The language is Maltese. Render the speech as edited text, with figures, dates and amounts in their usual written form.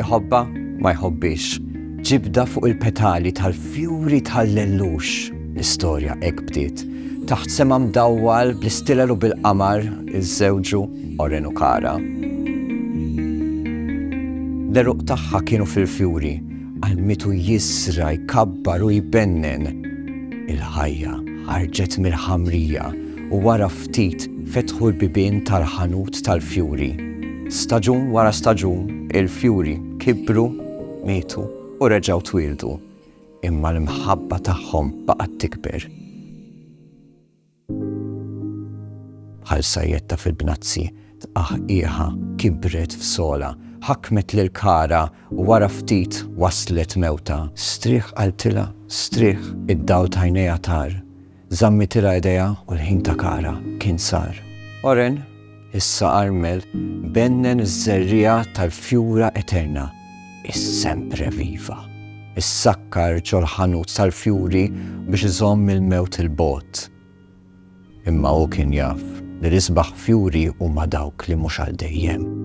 Iħobba ma jħobbix. Ġibda fuq il-petali tal-fjuri tal-lellux. L-istorja hekk bdiet. Taħt sema mdawwal bl-istilel u bil-qamar iż-żewġu Oren u Kara. L-eruq tagħha kienu fil-fjuri, għalmitu jisra, jkabbar u jbennen. Il-ħajja ħarġet mill-ħamrija u wara ftit fetħu l-bibien tal-ħanut tal-fjuri. Staġun wara staġun, il-fjuri kibru, mietu u reġgħu twildu, imma l-imħabba tagħhom baqgħet tikber. Bħal sajjetta fil-bnazzi tqaħqiegħa kibret f'sola, ħakmet lil Kara u wara ftit waslet mewta. Strieħ qaltilha, strieħ id-dawl ta' għajnejha tar. Żammitilha idejha u l-ħin ta' Kara kien sar. Oren, issa armel, bennen iż-żerrija tal-fjura eterna, is-sempre viva. Issakkar ġol-ħanut tal-fjuri biex iżomm il-mewt il-bot. Imma hu kien jaf li l-isbaħ fjuri huma dawk li mhux għal dejjem.